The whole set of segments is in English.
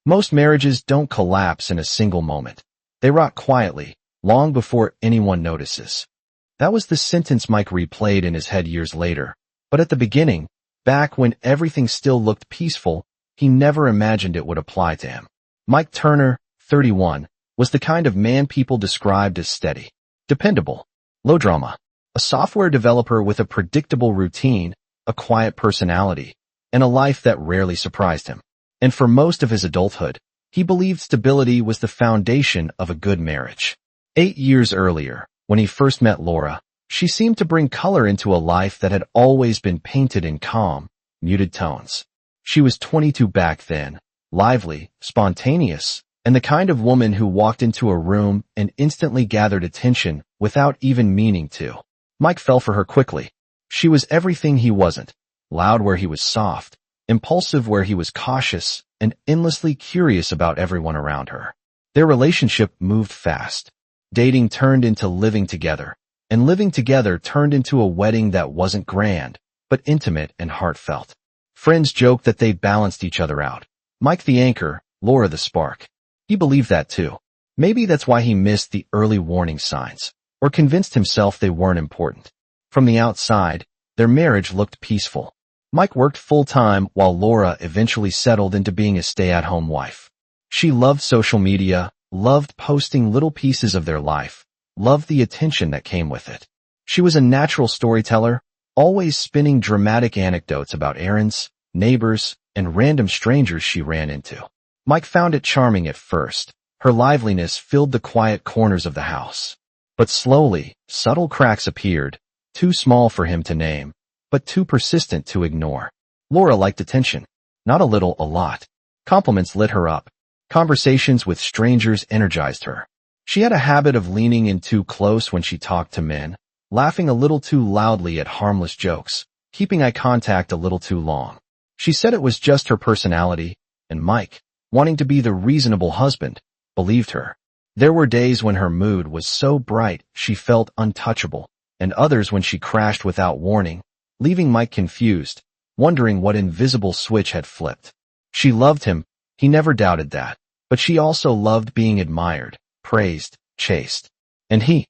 Most marriages don't collapse in a single moment. They rot quietly, long before anyone notices. That was the sentence Mike replayed in his head years later. But at the beginning, back when everything still looked peaceful, he never imagined it would apply to him. Mike Turner, 31, was the kind of man people described as steady, dependable, low drama, a software developer with a predictable routine, a quiet personality, and a life that rarely surprised him. And for most of his adulthood, he believed stability was the foundation of a good marriage. 8 years earlier, when he first met Laura, she seemed to bring color into a life that had always been painted in calm, muted tones. She was 22 back then, lively, spontaneous, and the kind of woman who walked into a room and instantly gathered attention without even meaning to. Mike fell for her quickly. She was everything he wasn't, loud where he was soft, impulsive where he was cautious, and endlessly curious about everyone around her. Their relationship moved fast. Dating turned into living together, and living together turned into a wedding that wasn't grand, but intimate and heartfelt. Friends joked that they balanced each other out. Mike the anchor, Laura the spark. He believed that too. Maybe that's why he missed the early warning signs, or convinced himself they weren't important. From the outside, their marriage looked peaceful. Mike worked full-time while Laura eventually settled into being a stay-at-home wife. She loved social media, loved posting little pieces of their life, loved the attention that came with it. She was a natural storyteller, always spinning dramatic anecdotes about errands, neighbors, and random strangers she ran into. Mike found it charming at first. Her liveliness filled the quiet corners of the house. But slowly, subtle cracks appeared, too small for him to name, but too persistent to ignore. Laura liked attention. Not a little, a lot. Compliments lit her up. Conversations with strangers energized her. She had a habit of leaning in too close when she talked to men, laughing a little too loudly at harmless jokes, keeping eye contact a little too long. She said it was just her personality, and Mike, wanting to be the reasonable husband, believed her. There were days when her mood was so bright she felt untouchable, and others when she crashed without warning, leaving Mike confused, wondering what invisible switch had flipped. She loved him, he never doubted that, but she also loved being admired, praised, chased. And he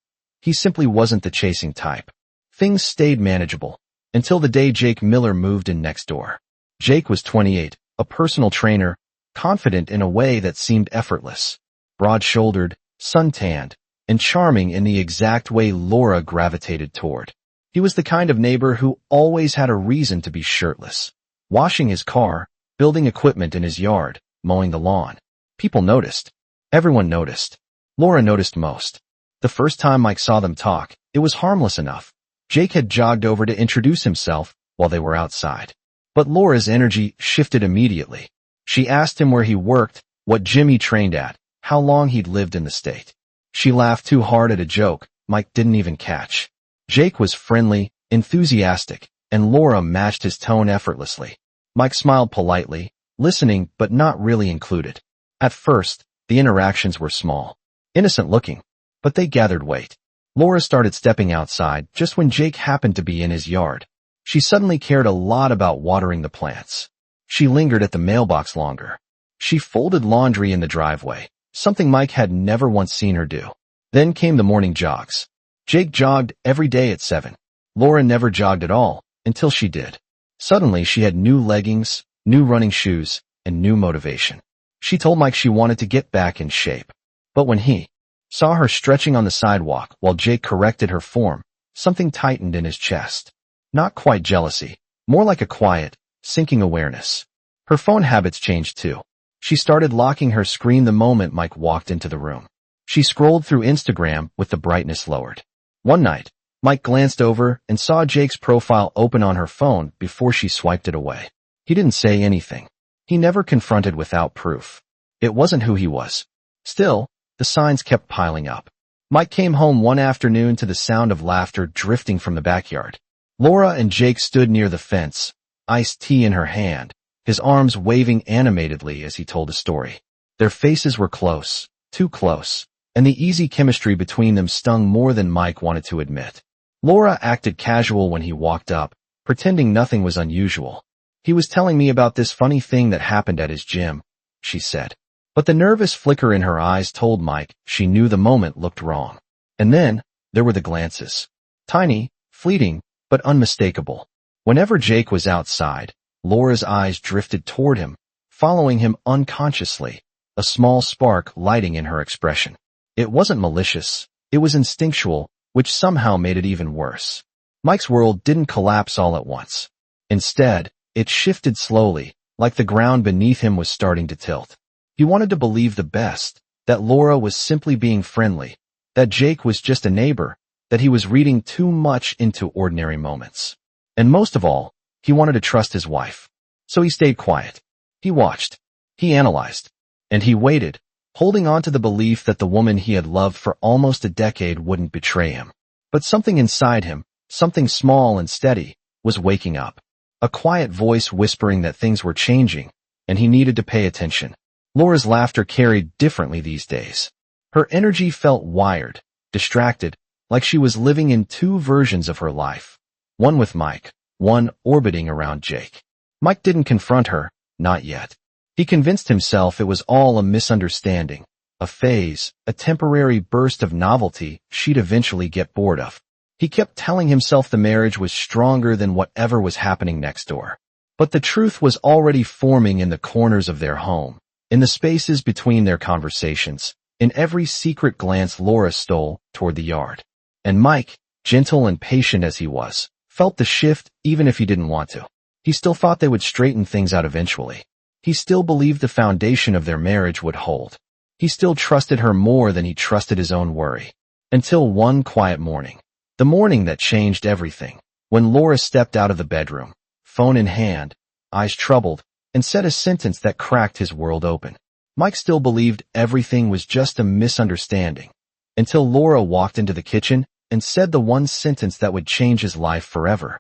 simply wasn't the chasing type. Things stayed manageable, until the day Jake Miller moved in next door. Jake was 28, a personal trainer, confident in a way that seemed effortless, broad-shouldered, sun-tanned, and charming in the exact way Laura gravitated toward. He was the kind of neighbor who always had a reason to be shirtless, washing his car, building equipment in his yard, mowing the lawn. People noticed. Everyone noticed. Laura noticed most. The first time Mike saw them talk, it was harmless enough. Jake had jogged over to introduce himself while they were outside. But Laura's energy shifted immediately. She asked him where he worked, what gym he trained at, how long he'd lived in the state. She laughed too hard at a joke Mike didn't even catch. Jake was friendly, enthusiastic, and Laura matched his tone effortlessly. Mike smiled politely, listening but not really included. At first, the interactions were small, innocent-looking, but they gathered weight. Laura started stepping outside just when Jake happened to be in his yard. She suddenly cared a lot about watering the plants. She lingered at the mailbox longer. She folded laundry in the driveway, something Mike had never once seen her do. Then came the morning jogs. Jake jogged every day at 7. Laura never jogged at all, until she did. Suddenly she had new leggings, new running shoes, and new motivation. She told Mike she wanted to get back in shape. But when he saw her stretching on the sidewalk while Jake corrected her form, something tightened in his chest. Not quite jealousy, more like a quiet, sinking awareness. Her phone habits changed too. She started locking her screen the moment Mike walked into the room. She scrolled through Instagram with the brightness lowered. One night, Mike glanced over and saw Jake's profile open on her phone before she swiped it away. He didn't say anything. He never confronted without proof. It wasn't who he was. Still, the signs kept piling up. Mike came home one afternoon to the sound of laughter drifting from the backyard. Laura and Jake stood near the fence, iced tea in her hand, his arms waving animatedly as he told a story. Their faces were close, too close, and the easy chemistry between them stung more than Mike wanted to admit. Laura acted casual when he walked up, pretending nothing was unusual. "He was telling me about this funny thing that happened at his gym," she said. But the nervous flicker in her eyes told Mike she knew the moment looked wrong. And then, there were the glances. Tiny, fleeting, but unmistakable. Whenever Jake was outside, Laura's eyes drifted toward him, following him unconsciously, a small spark lighting in her expression. It wasn't malicious, it was instinctual, which somehow made it even worse. Mike's world didn't collapse all at once. Instead, it shifted slowly, like the ground beneath him was starting to tilt. He wanted to believe the best, that Laura was simply being friendly, that Jake was just a neighbor, that he was reading too much into ordinary moments. And most of all, he wanted to trust his wife. So he stayed quiet. He watched. He analyzed. And he waited, holding on to the belief that the woman he had loved for almost a decade wouldn't betray him. But something inside him, something small and steady, was waking up. A quiet voice whispering that things were changing, and he needed to pay attention. Laura's laughter carried differently these days. Her energy felt wired, distracted, like she was living in two versions of her life. One with Mike, one orbiting around Jake. Mike didn't confront her, not yet. He convinced himself it was all a misunderstanding, a phase, a temporary burst of novelty she'd eventually get bored of. He kept telling himself the marriage was stronger than whatever was happening next door. But the truth was already forming in the corners of their home, in the spaces between their conversations, in every secret glance Laura stole toward the yard. And Mike, gentle and patient as he was, felt the shift even if he didn't want to. He still thought they would straighten things out eventually. He still believed the foundation of their marriage would hold. He still trusted her more than he trusted his own worry. Until one quiet morning. The morning that changed everything. When Laura stepped out of the bedroom, phone in hand, eyes troubled, and said a sentence that cracked his world open. Mike still believed everything was just a misunderstanding. Until Laura walked into the kitchen and said the one sentence that would change his life forever.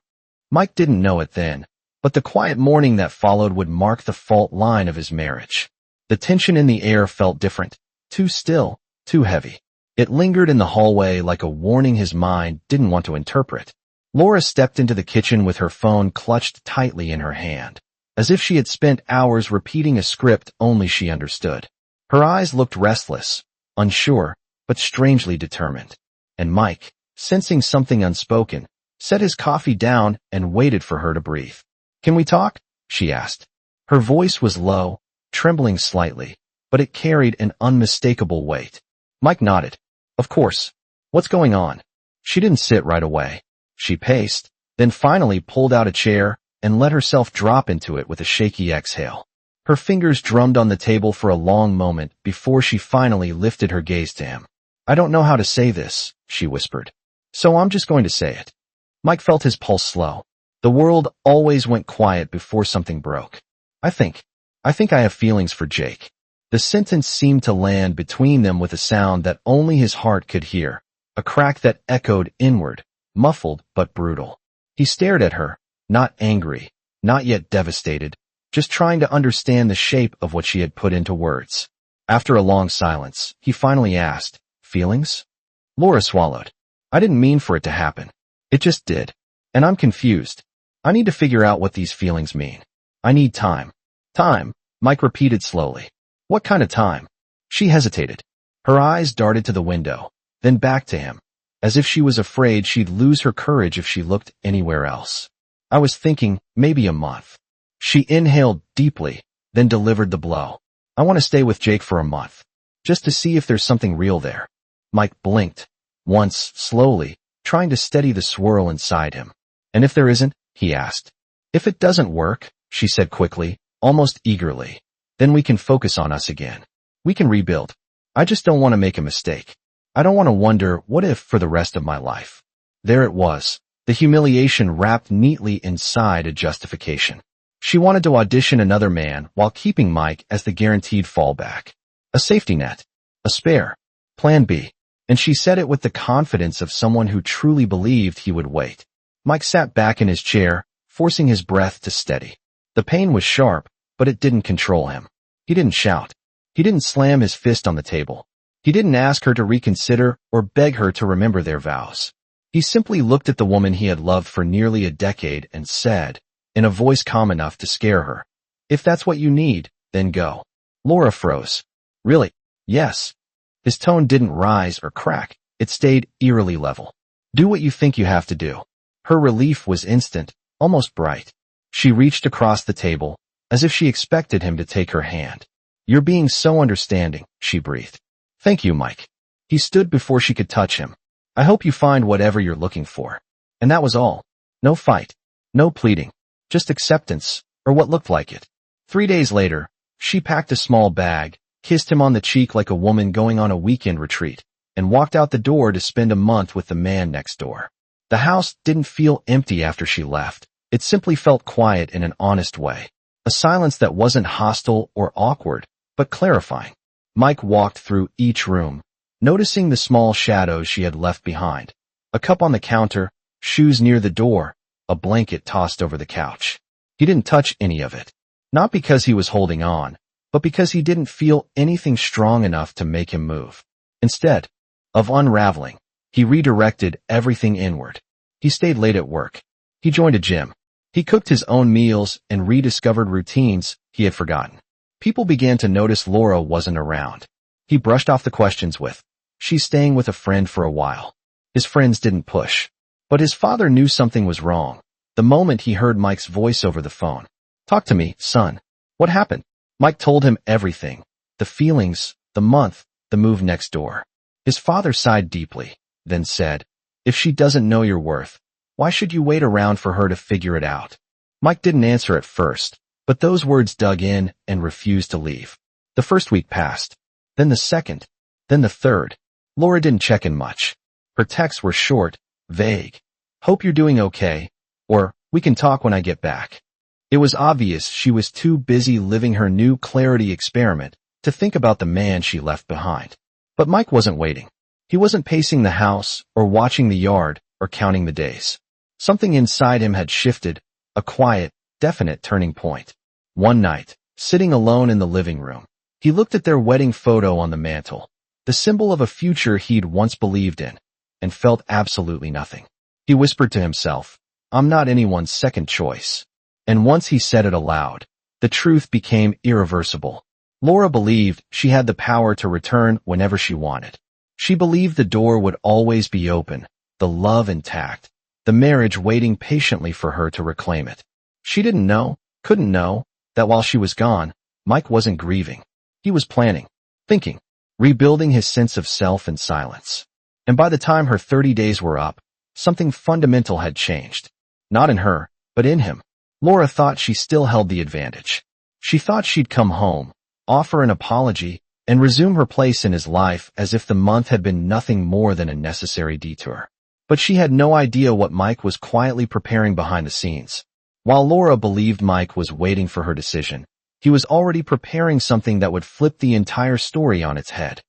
Mike didn't know it then, but the quiet morning that followed would mark the fault line of his marriage. The tension in the air felt different, too still, too heavy. It lingered in the hallway like a warning his mind didn't want to interpret. Laura stepped into the kitchen with her phone clutched tightly in her hand, as if she had spent hours repeating a script only she understood. Her eyes looked restless, unsure, but strangely determined. And Mike, sensing something unspoken, set his coffee down and waited for her to breathe. "Can we talk?" she asked. Her voice was low, trembling slightly, but it carried an unmistakable weight. Mike nodded. "Of course. What's going on?" She didn't sit right away. She paced, then finally pulled out a chair and let herself drop into it with a shaky exhale. Her fingers drummed on the table for a long moment before she finally lifted her gaze to him. "I don't know how to say this," she whispered. "So I'm just going to say it." Mike felt his pulse slow. The world always went quiet before something broke. I think I have feelings for Jake." The sentence seemed to land between them with a sound that only his heart could hear, a crack that echoed inward, muffled but brutal. He stared at her, not angry, not yet devastated, just trying to understand the shape of what she had put into words. After a long silence, he finally asked, "Feelings?" Laura swallowed. "I didn't mean for it to happen. It just did. And I'm confused. I need to figure out what these feelings mean. I need time." "Time," Mike repeated slowly. "What kind of time?" She hesitated. Her eyes darted to the window, then back to him, as if she was afraid she'd lose her courage if she looked anywhere else. "I was thinking maybe a month." She inhaled deeply, then delivered the blow. "I want to stay with Jake for a month, just to see if there's something real there." Mike blinked, once slowly, trying to steady the swirl inside him. "And if there isn't?" he asked. "If it doesn't work," she said quickly, almost eagerly, "then we can focus on us again. We can rebuild. I just don't want to make a mistake. I don't want to wonder what if for the rest of my life." There it was, the humiliation wrapped neatly inside a justification. She wanted to audition another man while keeping Mike as the guaranteed fallback. A safety net. A spare. Plan B. And she said it with the confidence of someone who truly believed he would wait. Mike sat back in his chair, forcing his breath to steady. The pain was sharp, but it didn't control him. He didn't shout. He didn't slam his fist on the table. He didn't ask her to reconsider or beg her to remember their vows. He simply looked at the woman he had loved for nearly a decade and said, in a voice calm enough to scare her, "If that's what you need, then go." Laura froze. Really? Yes. His tone didn't rise or crack. It stayed eerily level. Do what you think you have to do. Her relief was instant, almost bright. She reached across the table, as if she expected him to take her hand. You're being so understanding, she breathed. Thank you, Mike. He stood before she could touch him. I hope you find whatever you're looking for. And that was all. No fight. No pleading. Just acceptance, or what looked like it. 3 days later, she packed a small bag, kissed him on the cheek like a woman going on a weekend retreat, and walked out the door to spend a month with the man next door. The house didn't feel empty after she left. It simply felt quiet in an honest way. A silence that wasn't hostile or awkward, but clarifying. Mike walked through each room, noticing the small shadows she had left behind. A cup on the counter, shoes near the door, a blanket tossed over the couch. He didn't touch any of it. Not because he was holding on, but because he didn't feel anything strong enough to make him move. Instead of unraveling, he redirected everything inward. He stayed late at work. He joined a gym. He cooked his own meals and rediscovered routines he had forgotten. People began to notice Laura wasn't around. He brushed off the questions with, "She's staying with a friend for a while." His friends didn't push. But his father knew something was wrong the moment he heard Mike's voice over the phone. "Talk to me, son. What happened?" Mike told him everything. The feelings, the month, the move next door. His father sighed deeply, then said, "If she doesn't know your worth, why should you wait around for her to figure it out?" Mike didn't answer at first, but those words dug in and refused to leave. The first week passed, then the second, then the third. Laura didn't check in much. Her texts were short, vague. "Hope you're doing okay," or "We can talk when I get back." It was obvious she was too busy living her new clarity experiment to think about the man she left behind. But Mike wasn't waiting. He wasn't pacing the house or watching the yard or counting the days. Something inside him had shifted, a quiet, definite turning point. One night, sitting alone in the living room, he looked at their wedding photo on the mantle, the symbol of a future he'd once believed in, and felt absolutely nothing. He whispered to himself, "I'm not anyone's second choice." And once he said it aloud, the truth became irreversible. Laura believed she had the power to return whenever she wanted. She believed the door would always be open, the love intact, the marriage waiting patiently for her to reclaim it. She didn't know, couldn't know, that while she was gone, Mike wasn't grieving. He was planning, thinking, rebuilding his sense of self in silence. And by the time her 30 days were up, something fundamental had changed. Not in her, but in him. Laura thought she still held the advantage. She thought she'd come home, offer an apology, and resume her place in his life as if the month had been nothing more than a necessary detour. But she had no idea what Mike was quietly preparing behind the scenes. While Laura believed Mike was waiting for her decision, he was already preparing something that would flip the entire story on its head.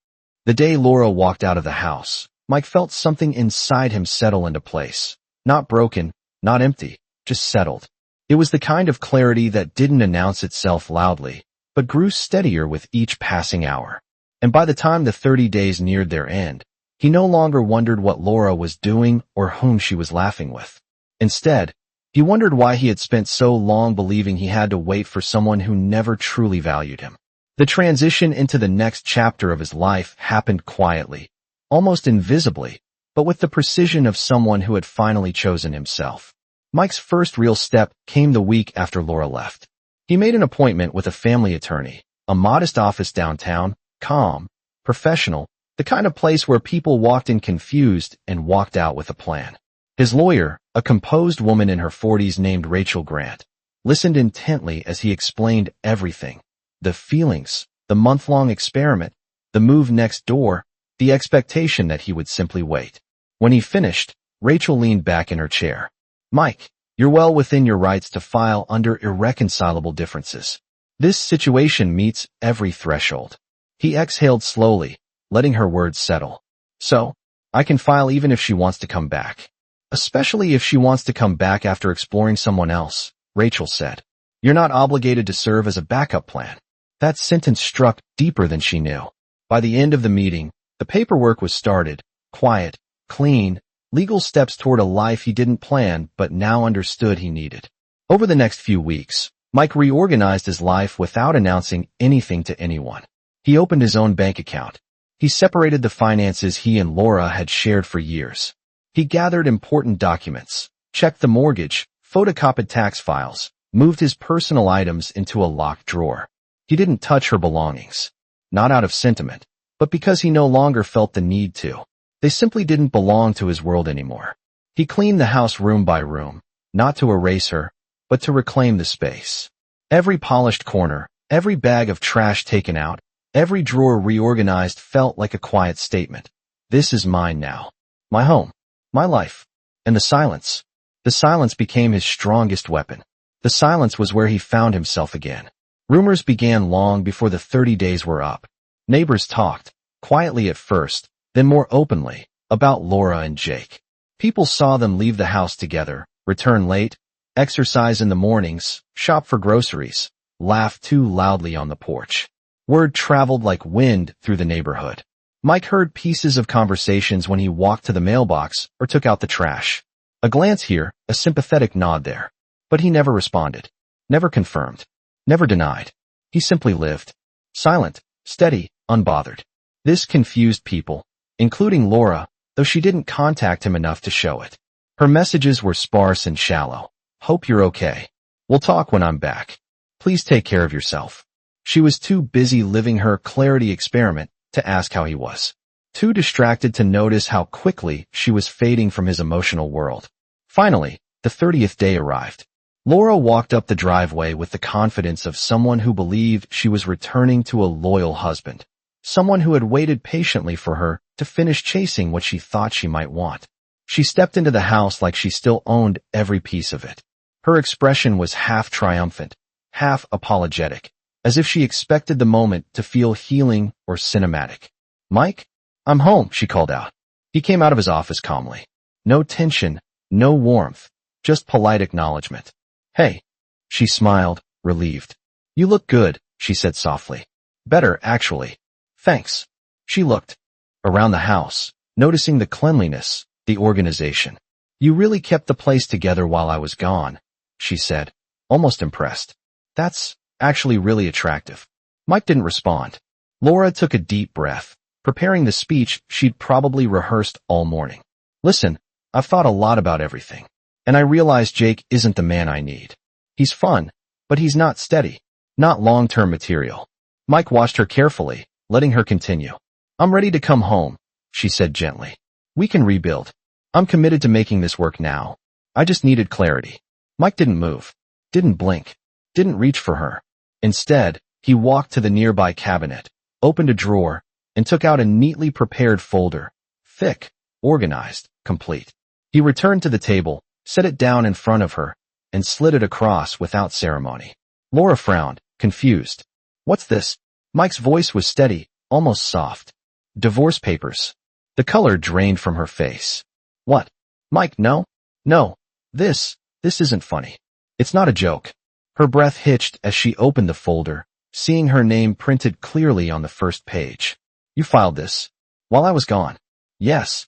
The day Laura walked out of the house, Mike felt something inside him settle into place. Not broken, not empty, just settled. It was the kind of clarity that didn't announce itself loudly, but grew steadier with each passing hour. And by the time the 30 days neared their end, he no longer wondered what Laura was doing or whom she was laughing with. Instead, he wondered why he had spent so long believing he had to wait for someone who never truly valued him. The transition into the next chapter of his life happened quietly, almost invisibly, but with the precision of someone who had finally chosen himself. Mike's first real step came the week after Laura left. He made an appointment with a family attorney, a modest office downtown, calm, professional, the kind of place where people walked in confused and walked out with a plan. His lawyer, a composed woman in her 40s named Rachel Grant, listened intently as he explained everything. The feelings, the month-long experiment, the move next door, the expectation that he would simply wait. When he finished, Rachel leaned back in her chair. "Mike, you're well within your rights to file under irreconcilable differences. This situation meets every threshold." He exhaled slowly, letting her words settle. "So, I can file even if she wants to come back." "Especially if she wants to come back after exploring someone else," Rachel said. "You're not obligated to serve as a backup plan." That sentence struck deeper than she knew. By the end of the meeting, the paperwork was started, quiet, clean, legal steps toward a life he didn't plan but now understood he needed. Over the next few weeks, Mike reorganized his life without announcing anything to anyone. He opened his own bank account. He separated the finances he and Laura had shared for years. He gathered important documents, checked the mortgage, photocopied tax files, moved his personal items into a locked drawer. He didn't touch her belongings. Not out of sentiment, but because he no longer felt the need to. They simply didn't belong to his world anymore. He cleaned the house room by room, not to erase her, but to reclaim the space. Every polished corner, every bag of trash taken out, every drawer reorganized felt like a quiet statement. This is mine now. My home. My life. And the silence. The silence became his strongest weapon. The silence was where he found himself again. Rumors began long before the 30 days were up. Neighbors talked, quietly at first, then more openly, about Laura and Jake. People saw them leave the house together, return late, exercise in the mornings, shop for groceries, laugh too loudly on the porch. Word traveled like wind through the neighborhood. Mike heard pieces of conversations when he walked to the mailbox or took out the trash. A glance here, a sympathetic nod there. But he never responded, never confirmed, never denied. He simply lived. Silent, steady, unbothered. This confused people, including Laura, though she didn't contact him enough to show it. Her messages were sparse and shallow. Hope you're okay. We'll talk when I'm back. Please take care of yourself. She was too busy living her clarity experiment to ask how he was. Too distracted to notice how quickly she was fading from his emotional world. Finally, the 30th day arrived. Laura walked up the driveway with the confidence of someone who believed she was returning to a loyal husband. Someone who had waited patiently for her to finish chasing what she thought she might want. She stepped into the house like she still owned every piece of it. Her expression was half triumphant, half apologetic, as if she expected the moment to feel healing or cinematic. "Mike? I'm home," she called out. He came out of his office calmly. No tension, no warmth, just polite acknowledgement. "Hey." She smiled, relieved. "You look good," she said softly. "Better, actually. Thanks." She looked around the house, noticing the cleanliness, the organization. "You really kept the place together while I was gone," she said, almost impressed. "That's actually really attractive." Mike didn't respond. Laura took a deep breath, preparing the speech she'd probably rehearsed all morning. "Listen, I've thought a lot about everything, and I realize Jake isn't the man I need. He's fun, but he's not steady, not long-term material." Mike watched her carefully, letting her continue. "I'm ready to come home," she said gently. "We can rebuild. I'm committed to making this work now. I just needed clarity." Mike didn't move, didn't blink, didn't reach for her. Instead, he walked to the nearby cabinet, opened a drawer, and took out a neatly prepared folder, thick, organized, complete. He returned to the table, set it down in front of her, and slid it across without ceremony. Laura frowned, confused. "What's this?" Mike's voice was steady, almost soft. "Divorce papers." The color drained from her face. "What?" "Mike, no. No. This isn't funny. It's not a joke." Her breath hitched as she opened the folder, seeing her name printed clearly on the first page. "You filed this while I was gone?" "Yes."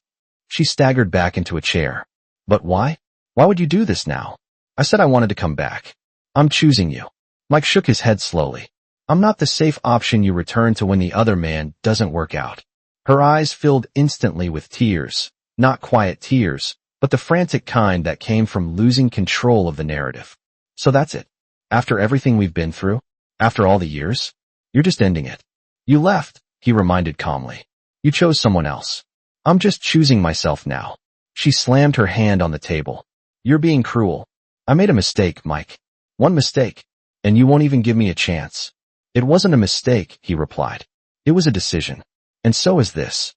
She staggered back into a chair. "But why? Why would you do this now?" "I said I wanted to come back. I'm choosing you." Mike shook his head slowly. "I'm not the safe option you return to when the other man doesn't work out." Her eyes filled instantly with tears, not quiet tears, but the frantic kind that came from losing control of the narrative. "So that's it? After everything we've been through? After all the years? You're just ending it." "You left," he reminded calmly. "You chose someone else. I'm just choosing myself now." She slammed her hand on the table. "You're being cruel. I made a mistake, Mike. One mistake. And you won't even give me a chance." "It wasn't a mistake," he replied. "It was a decision. And so is this."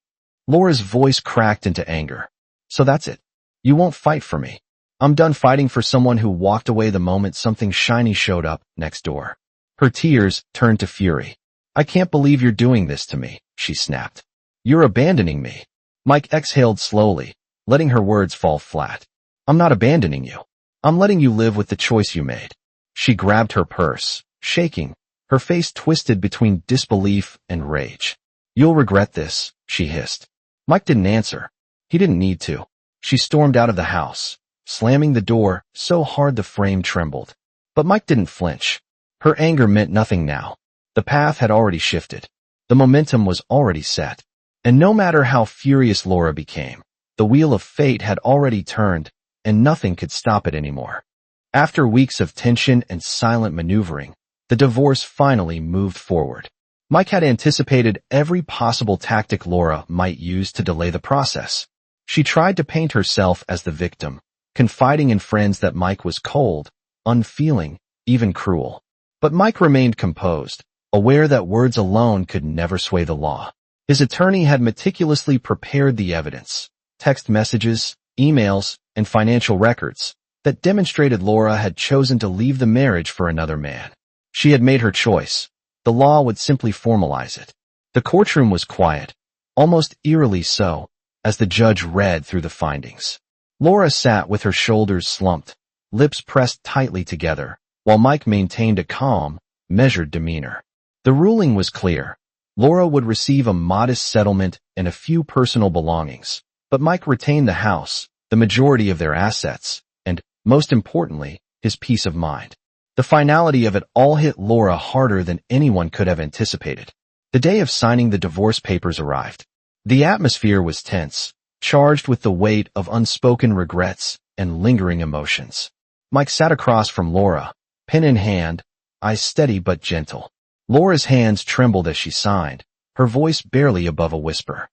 Laura's voice cracked into anger. "So that's it. You won't fight for me. I'm done fighting for someone who walked away the moment something shiny showed up next door." Her tears turned to fury. "I can't believe you're doing this to me," she snapped. "You're abandoning me." Mike exhaled slowly, letting her words fall flat. "I'm not abandoning you. I'm letting you live with the choice you made." She grabbed her purse, shaking, her face twisted between disbelief and rage. "You'll regret this," she hissed. Mike didn't answer. He didn't need to. She stormed out of the house, slamming the door so hard the frame trembled. But Mike didn't flinch. Her anger meant nothing now. The path had already shifted. The momentum was already set. And no matter how furious Laura became, the wheel of fate had already turned, and nothing could stop it anymore. After weeks of tension and silent maneuvering, the divorce finally moved forward. Mike had anticipated every possible tactic Laura might use to delay the process. She tried to paint herself as the victim, confiding in friends that Mike was cold, unfeeling, even cruel. But Mike remained composed, aware that words alone could never sway the law. His attorney had meticulously prepared the evidence, text messages, emails, and financial records that demonstrated Laura had chosen to leave the marriage for another man. She had made her choice. The law would simply formalize it. The courtroom was quiet, almost eerily so, as the judge read through the findings. Laura sat with her shoulders slumped, lips pressed tightly together, while Mike maintained a calm, measured demeanor. The ruling was clear. Laura would receive a modest settlement and a few personal belongings, but Mike retained the house, the majority of their assets, and, most importantly, his peace of mind. The finality of it all hit Laura harder than anyone could have anticipated. The day of signing the divorce papers arrived. The atmosphere was tense, charged with the weight of unspoken regrets and lingering emotions. Mike sat across from Laura, pen in hand, eyes steady but gentle. Laura's hands trembled as she signed, her voice barely above a whisper.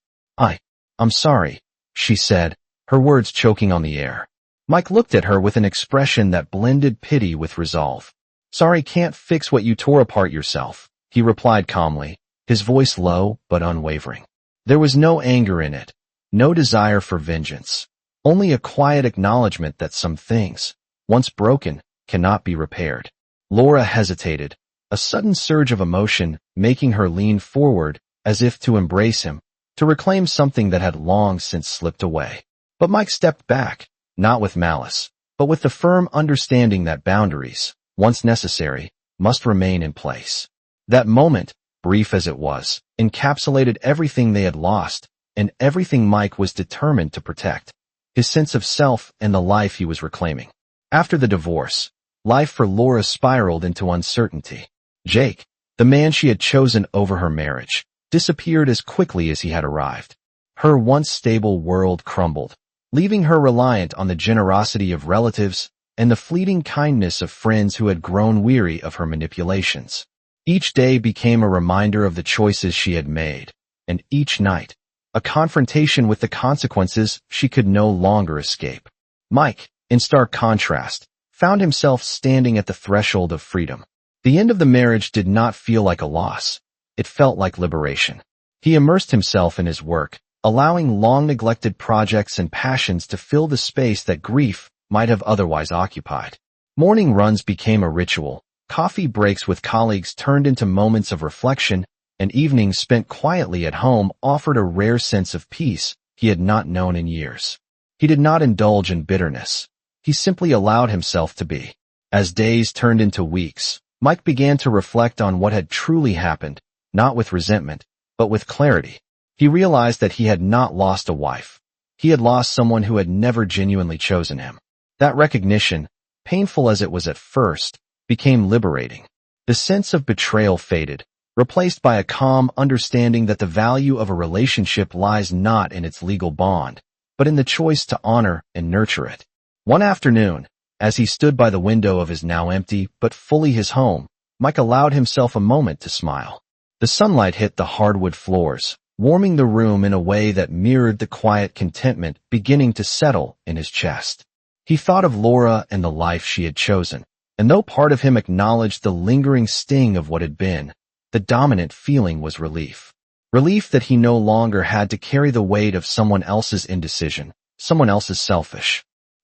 I'm sorry, she said, her words choking on the air. Mike looked at her with an expression that blended pity with resolve. Sorry can't fix what you tore apart yourself, he replied calmly, his voice low but unwavering. There was no anger in it, no desire for vengeance, only a quiet acknowledgement that some things, once broken, cannot be repaired. Laura hesitated, a sudden surge of emotion making her lean forward as if to embrace him, to reclaim something that had long since slipped away. But Mike stepped back, not with malice, but with the firm understanding that boundaries, once necessary, must remain in place. That moment, brief as it was, encapsulated everything they had lost and everything Mike was determined to protect, his sense of self and the life he was reclaiming. After the divorce, life for Laura spiraled into uncertainty. Jake, the man she had chosen over her marriage, disappeared as quickly as he had arrived. Her once stable world crumbled, leaving her reliant on the generosity of relatives and the fleeting kindness of friends who had grown weary of her manipulations. Each day became a reminder of the choices she had made, and each night, a confrontation with the consequences she could no longer escape. Mike, in stark contrast, found himself standing at the threshold of freedom. The end of the marriage did not feel like a loss. It felt like liberation. He immersed himself in his work, allowing long-neglected projects and passions to fill the space that grief might have otherwise occupied. Morning runs became a ritual, coffee breaks with colleagues turned into moments of reflection, and evenings spent quietly at home offered a rare sense of peace he had not known in years. He did not indulge in bitterness. He simply allowed himself to be. As days turned into weeks, Mike began to reflect on what had truly happened, not with resentment, but with clarity. He realized that he had not lost a wife. He had lost someone who had never genuinely chosen him. That recognition, painful as it was at first, became liberating. The sense of betrayal faded, replaced by a calm understanding that the value of a relationship lies not in its legal bond, but in the choice to honor and nurture it. One afternoon, as he stood by the window of his now empty but fully his home, Mike allowed himself a moment to smile. The sunlight hit the hardwood floors, warming the room in a way that mirrored the quiet contentment beginning to settle in his chest. He thought of Laura and the life she had chosen, and though part of him acknowledged the lingering sting of what had been, the dominant feeling was relief. Relief that he no longer had to carry the weight of someone else's indecision, someone else's selfish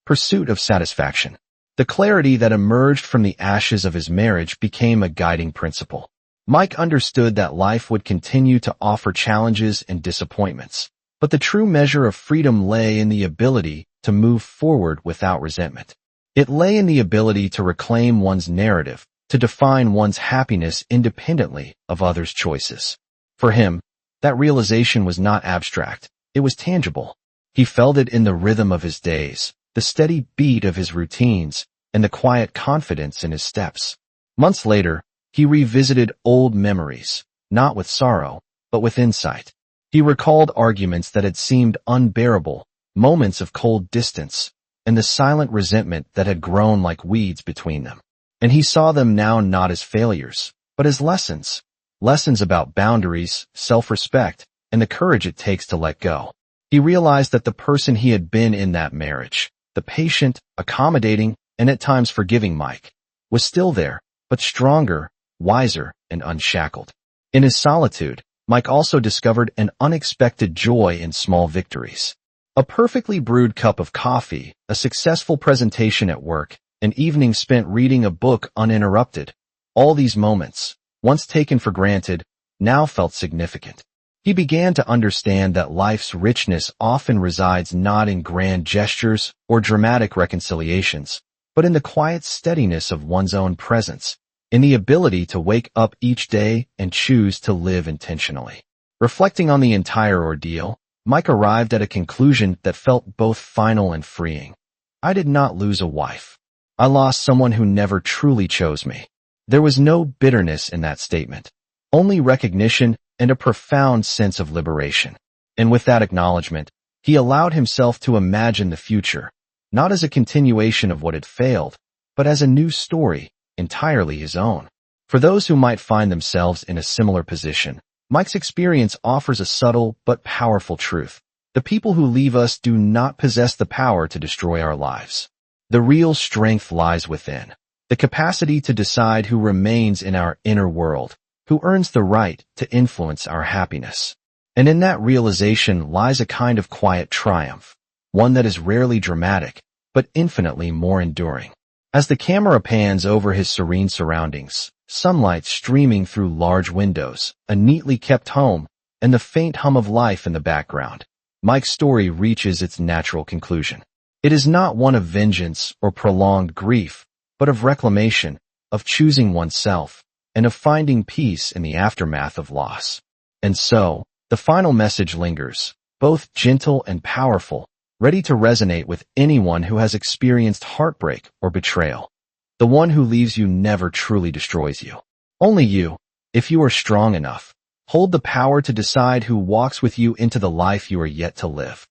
pursuit of satisfaction. The clarity that emerged from the ashes of his marriage became a guiding principle. Mike understood that life would continue to offer challenges and disappointments, but the true measure of freedom lay in the ability to move forward without resentment. It lay in the ability to reclaim one's narrative, to define one's happiness independently of others' choices. For him, that realization was not abstract, it was tangible. He felt it in the rhythm of his days, the steady beat of his routines, and the quiet confidence in his steps. Months later, he revisited old memories, not with sorrow, but with insight. He recalled arguments that had seemed unbearable, moments of cold distance, and the silent resentment that had grown like weeds between them. And he saw them now not as failures, but as lessons. Lessons about boundaries, self-respect, and the courage it takes to let go. He realized that the person he had been in that marriage, the patient, accommodating, and at times forgiving Mike, was still there, but stronger, wiser, and unshackled. In his solitude, Mike also discovered an unexpected joy in small victories. A perfectly brewed cup of coffee, a successful presentation at work, an evening spent reading a book uninterrupted. All these moments, once taken for granted, now felt significant. He began to understand that life's richness often resides not in grand gestures or dramatic reconciliations, but in the quiet steadiness of one's own presence, in the ability to wake up each day and choose to live intentionally. Reflecting on the entire ordeal, Mike arrived at a conclusion that felt both final and freeing. I did not lose a wife. I lost someone who never truly chose me. There was no bitterness in that statement, only recognition and a profound sense of liberation. And with that acknowledgement, he allowed himself to imagine the future, not as a continuation of what had failed, but as a new story, entirely his own. For those who might find themselves in a similar position, Mike's experience offers a subtle but powerful truth. The people who leave us do not possess the power to destroy our lives. The real strength lies within, the capacity to decide who remains in our inner world, who earns the right to influence our happiness. And in that realization lies a kind of quiet triumph, one that is rarely dramatic, but infinitely more enduring. As the camera pans over his serene surroundings, sunlight streaming through large windows, a neatly kept home, and the faint hum of life in the background, Mike's story reaches its natural conclusion. It is not one of vengeance or prolonged grief, but of reclamation, of choosing oneself, and of finding peace in the aftermath of loss. And so, the final message lingers, both gentle and powerful, ready to resonate with anyone who has experienced heartbreak or betrayal. The one who leaves you never truly destroys you. Only you, if you are strong enough, hold the power to decide who walks with you into the life you are yet to live.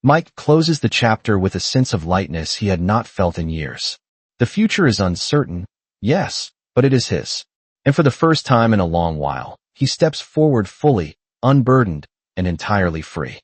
Mike closes the chapter with a sense of lightness he had not felt in years. The future is uncertain, yes, but it is his. And for the first time in a long while, he steps forward fully, unburdened, and entirely free.